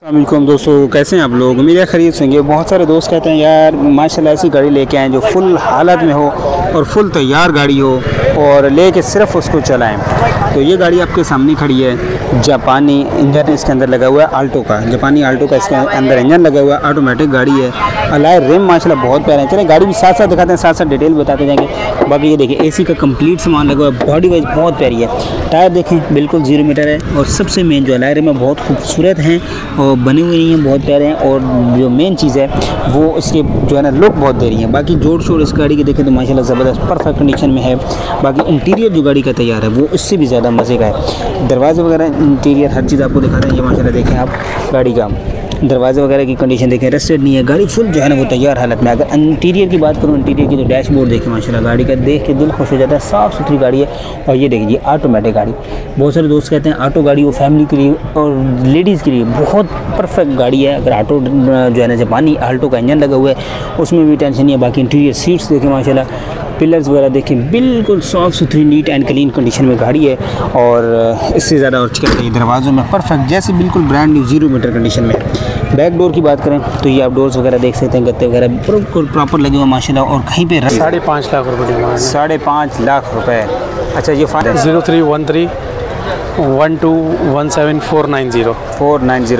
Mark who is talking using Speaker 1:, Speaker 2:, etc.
Speaker 1: अस्सलामुअलैकुम दोस्तों, कैसे हैं आप लोग। उम्मीद है खरीद सेंगे। बहुत सारे दोस्त कहते हैं यार माशाल्लाह ऐसी गाड़ी लेके आएँ जो फुल हालत में हो और फुल तैयार गाड़ी हो और लेके सिर्फ उसको चलाएं। तो ये गाड़ी आपके सामने खड़ी है। जापानी इंजन इसके अंदर लगा हुआ है, आल्टो का जापानी आल्टो का इसके अंदर इंजन लगा हुआ है। ऑटोमेटिक गाड़ी है। अलाय रिम माशाल्लाह बहुत प्यारे हैं। चलिए गाड़ी भी साथ साथ दिखाते हैं, साथ साथ डिटेल बताते जाएंगे। बाकी ये देखिए एसी का कंप्लीट सामान लगा हुआ है। बॉडी वाइज बहुत प्यारी है। टायर देखें बिल्कुल 0 मीटर है और सबसे मेन जो अलाय रिम है बहुत खूबसूरत हैं और बने हुए नहीं हैं, बहुत प्यारे हैं। और जो मेन चीज़ है वो इसके जो है ना लुक बहुत दे रही है। बाकी जोड़ शोड़ इस गाड़ी की देखें तो माशाल्लाह ज़बरदस्त परफेक्ट कंडीशन में है। बाकी इंटीरियर जो गाड़ी का तैयार है वो इससे भी ज़्यादा मज़े का है। दरवाजे वगैरह इंटीरियर हर चीज़ आपको दिखा रहे हैं। ये माशाल्लाह देखें आप गाड़ी का दरवाजे वगैरह की कंडीशन देखें, रस्टेड नहीं है गाड़ी, फुल जो है ना वो तैयार हालत में। अगर इंटीरियर की बात करूँ, इंटीरियर की तो डैशबोर्ड देखें माशाल्लाह गाड़ी का देख के दिल खुश हो जाता है। साफ़ सुथरी गाड़ी है। और ये देखिए ऑटोमेटिक गाड़ी, बहुत सारे दोस्त कहते हैं ऑटो गाड़ी हो फैमिली के लिए और लेडीज़ के लिए बहुत परफेक्ट गाड़ी है। अगर ऑटो जो है ना जापानी आल्टो का इंजन लगा हुआ है उसमें भी टेंशन नहीं है। बाकी इंटीरियर सीट्स देखें माशाल्लाह, पिलर्स वगैरह देखें, बिल्कुल साफ़ सुथरी नीट एंड क्लीन कंडीशन में गाड़ी है। और इससे ज़्यादा और क्या चाहिए। दरवाज़ों में परफेक्ट जैसे बिल्कुल ब्रांड न्यू 0 मीटर कंडीशन में। बैक डोर की बात करें तो ये आप डोर्स वगैरह देख सकते हैं, गत्ते वगैरह प्रॉपर लगे हुए माशाल्लाह। और कहीं पे
Speaker 2: 5.5 लाख रुपये
Speaker 1: 5.5 लाख रुपए। अच्छा ये
Speaker 2: 0313 1217 490
Speaker 1: 490